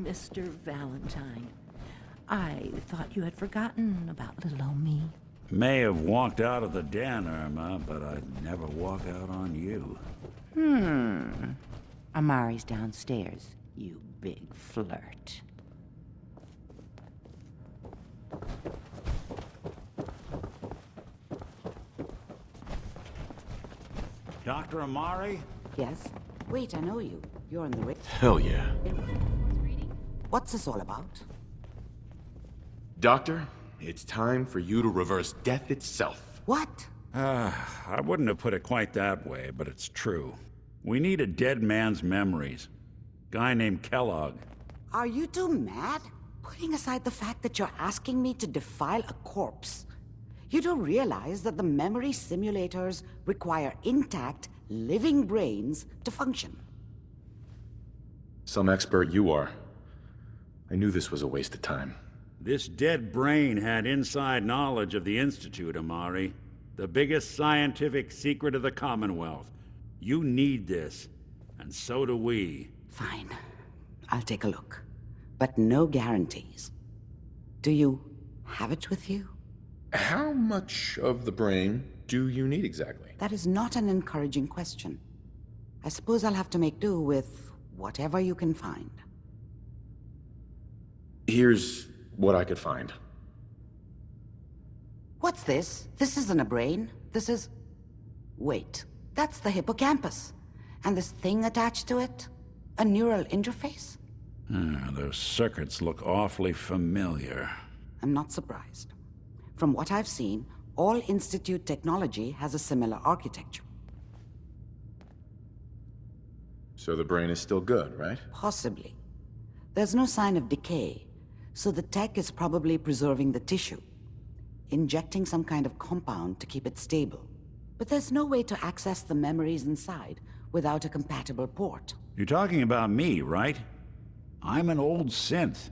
Mr. Valentine. I thought you had forgotten about little old me. May have walked out of the den, Irma, but I'd never walk out on you. Amari's downstairs, you big flirt. Dr. Amari? Yes? Wait, I know you. You're in the rig. Hell yeah. What's this all about? Doctor, it's time for you to reverse death itself. What? I wouldn't have put it quite that way, but it's true. We need a dead man's memories. Guy named Kellogg. Are you two mad? Putting aside the fact that you're asking me to defile a corpse, you don't realize that the memory simulators require intact, living brains to function. Some expert you are. I knew this was a waste of time. This dead brain had inside knowledge of the Institute, Amari. The biggest scientific secret of the Commonwealth. You need this, and so do we. Fine. I'll take a look. But no guarantees. Do you have it with you? How much of the brain do you need exactly? That is not an encouraging question. I suppose I'll have to make do with whatever you can find. Here's what I could find. What's this? This isn't a brain. This is... Wait, that's the hippocampus. And this thing attached to it? A neural interface? Those circuits look awfully familiar. I'm not surprised. From what I've seen, all Institute technology has a similar architecture. So the brain is still good, right? Possibly. There's no sign of decay, so the tech is probably preserving the tissue, injecting some kind of compound to keep it stable. But there's no way to access the memories inside without a compatible port. You're talking about me, right? I'm an old synth.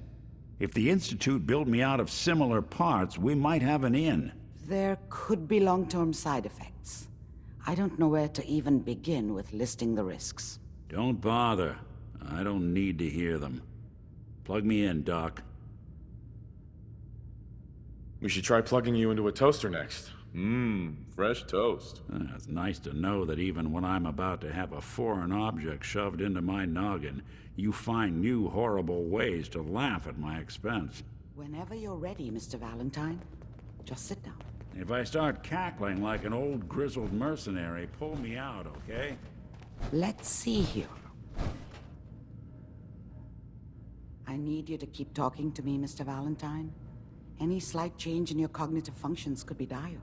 If the Institute built me out of similar parts, we might have an in. There could be long-term side effects. I don't know where to even begin with listing the risks. Don't bother. I don't need to hear them. Plug me in, Doc. We should try plugging you into a toaster next. Fresh toast. It's nice to know that even when I'm about to have a foreign object shoved into my noggin, you find new horrible ways to laugh at my expense. Whenever you're ready, Mr. Valentine, just sit down. If I start cackling like an old grizzled mercenary, pull me out, okay? Let's see here. I need you to keep talking to me, Mr. Valentine. Any slight change in your cognitive functions could be dire.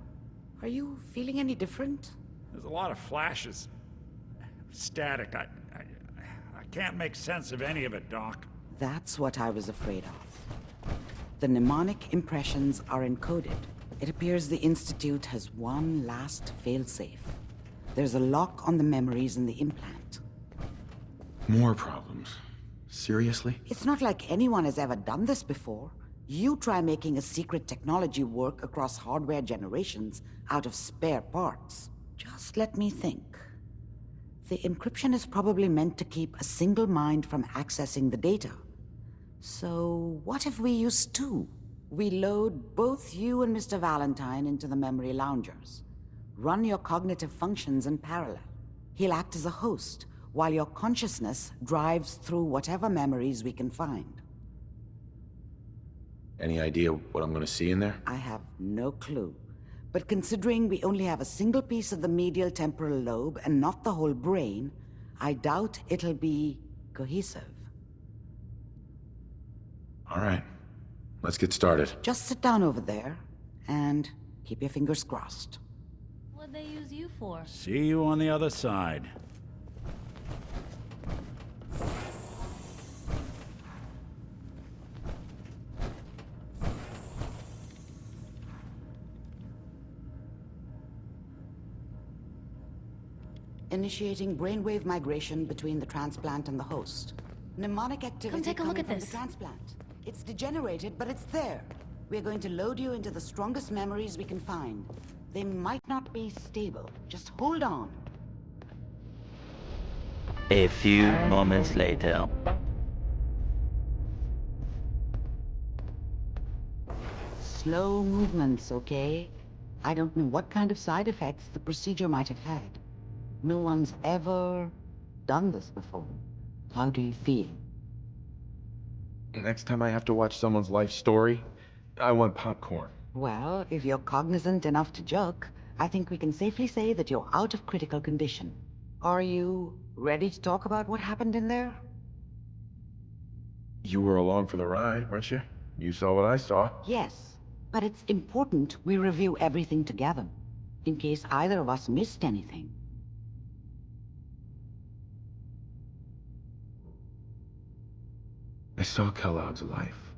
Are you feeling any different? There's a lot of flashes. Static. I can't make sense of any of it, Doc. That's what I was afraid of. The mnemonic impressions are encoded. It appears the Institute has one last failsafe. There's a lock on the memories in the implant. More problems. Seriously? It's not like anyone has ever done this before. You try making a secret technology work across hardware generations out of spare parts. Just let me think. The encryption is probably meant to keep a single mind from accessing the data. So what if we use two? We load both you and Mr. Valentine into the memory loungers. Run your cognitive functions in parallel. He'll act as a host, while your consciousness drives through whatever memories we can find. Any idea what I'm gonna see in there? I have no clue. But considering we only have a single piece of the medial temporal lobe and not the whole brain, I doubt it'll be cohesive. All right. Let's get started. Just sit down over there and keep your fingers crossed. What'd they use you for? See you on the other side. Initiating brainwave migration between the transplant and the host. Mnemonic activity Come take a look coming at from this. the transplant. It's degenerated, but it's there. We're going to load you into the strongest memories we can find. They might not be stable. Just hold on. A few moments later. Slow movements, okay? I don't know what kind of side effects the procedure might have had. No one's ever done this before. How do you feel? Next time I have to watch someone's life story, I want popcorn. Well, if you're cognizant enough to joke, I think we can safely say that you're out of critical condition. Are you ready to talk about what happened in there? You were along for the ride, weren't you? You saw what I saw. Yes, but it's important we review everything together, in case either of us missed anything. I saw Kellogg's life.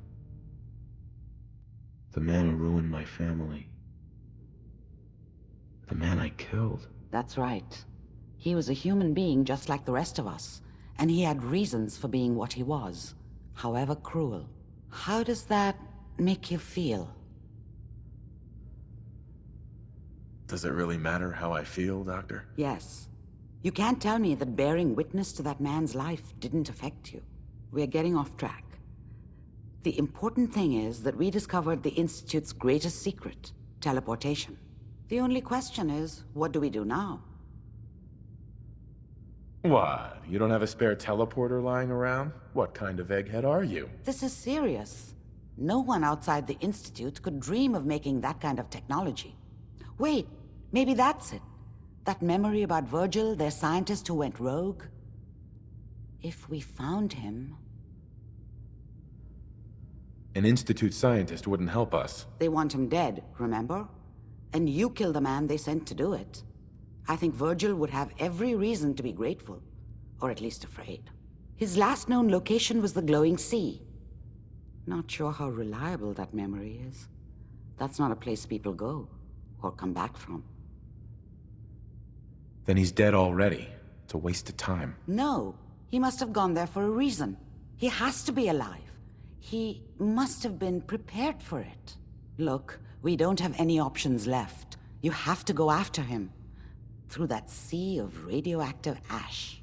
The man who ruined my family. The man I killed. That's right. He was a human being just like the rest of us, and he had reasons for being what he was, however cruel. How does that make you feel? Does it really matter how I feel, Doctor? Yes. You can't tell me that bearing witness to that man's life didn't affect you. We're getting off track. The important thing is that we discovered the Institute's greatest secret, teleportation. The only question is, what do we do now? What? You don't have a spare teleporter lying around? What kind of egghead are you? This is serious. No one outside the Institute could dream of making that kind of technology. Wait, maybe that's it. That memory about Virgil, their scientist who went rogue? If we found him... An Institute scientist wouldn't help us. They want him dead, remember? And you killed the man they sent to do it. I think Virgil would have every reason to be grateful, or at least afraid. His last known location was the glowing sea. Not sure how reliable that memory is. That's not a place people go, or come back from. Then he's dead already. It's a waste of time. No, he must have gone there for a reason. He has to be alive. He must have been prepared for it. Look, we don't have any options left. You have to go after him. Through that sea of radioactive ash.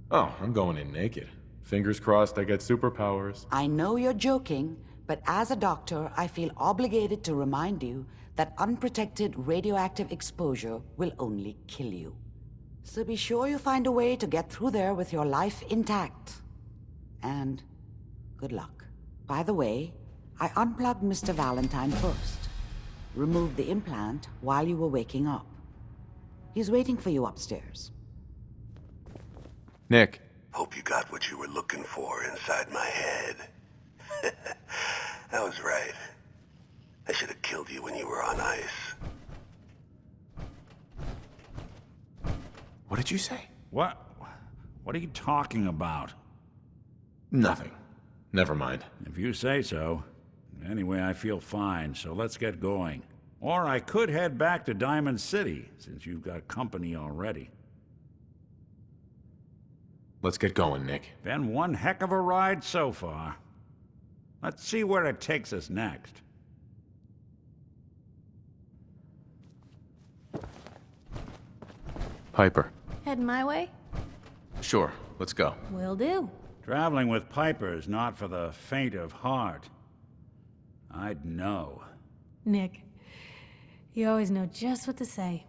Oh, I'm going in naked. Fingers crossed I get superpowers. I know you're joking, but as a doctor, I feel obligated to remind you that unprotected radioactive exposure will only kill you. So be sure you find a way to get through there with your life intact. And good luck. By the way, I unplugged Mr. Valentine first. Removed the implant while you were waking up. He's waiting for you upstairs. Nick. Hope you got what you were looking for inside my head. I was right. I should have killed you when you were on ice. What did you say? What are you talking about? Nothing. Never mind. If you say so. Anyway, I feel fine, so let's get going. Or I could head back to Diamond City, since you've got company already. Let's get going, Nick. Been one heck of a ride so far. Let's see where it takes us next. Piper. Heading my way? Sure, let's go. Will do. Traveling with Piper is not for the faint of heart. I'd know. Nick, you always know just what to say.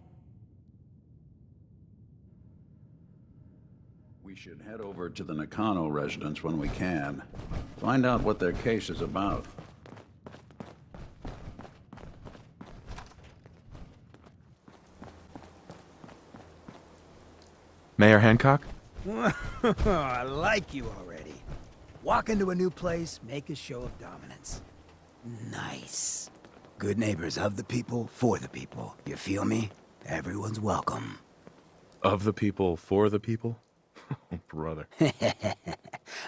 We should head over to the Nakano residence when we can. Find out what their case is about. Mayor Hancock? I like you already. Walk into a new place, make a show of dominance. Nice. Good neighbors of the people, for the people. You feel me? Everyone's welcome. Of the people, for the people? Oh, brother.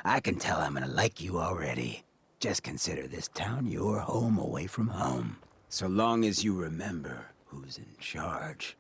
I can tell I'm gonna like you already. Just consider this town your home away from home. So long as you remember who's in charge.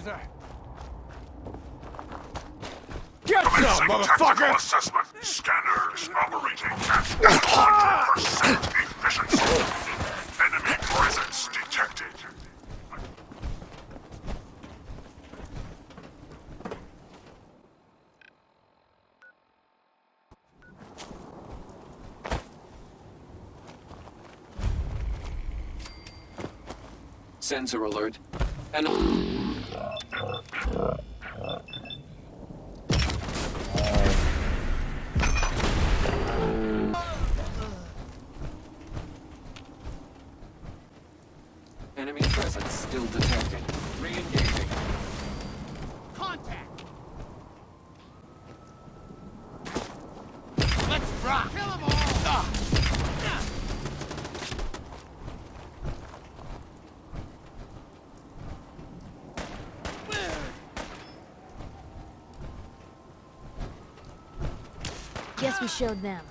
laser! Get some, motherfucker! Assessment. Scanners operating at 100% efficiency. Enemy presence detected. Sensor alert. Enemy presence still detected. Re-engaging. Contact! Let's rock! Kill them all! Guess we showed them.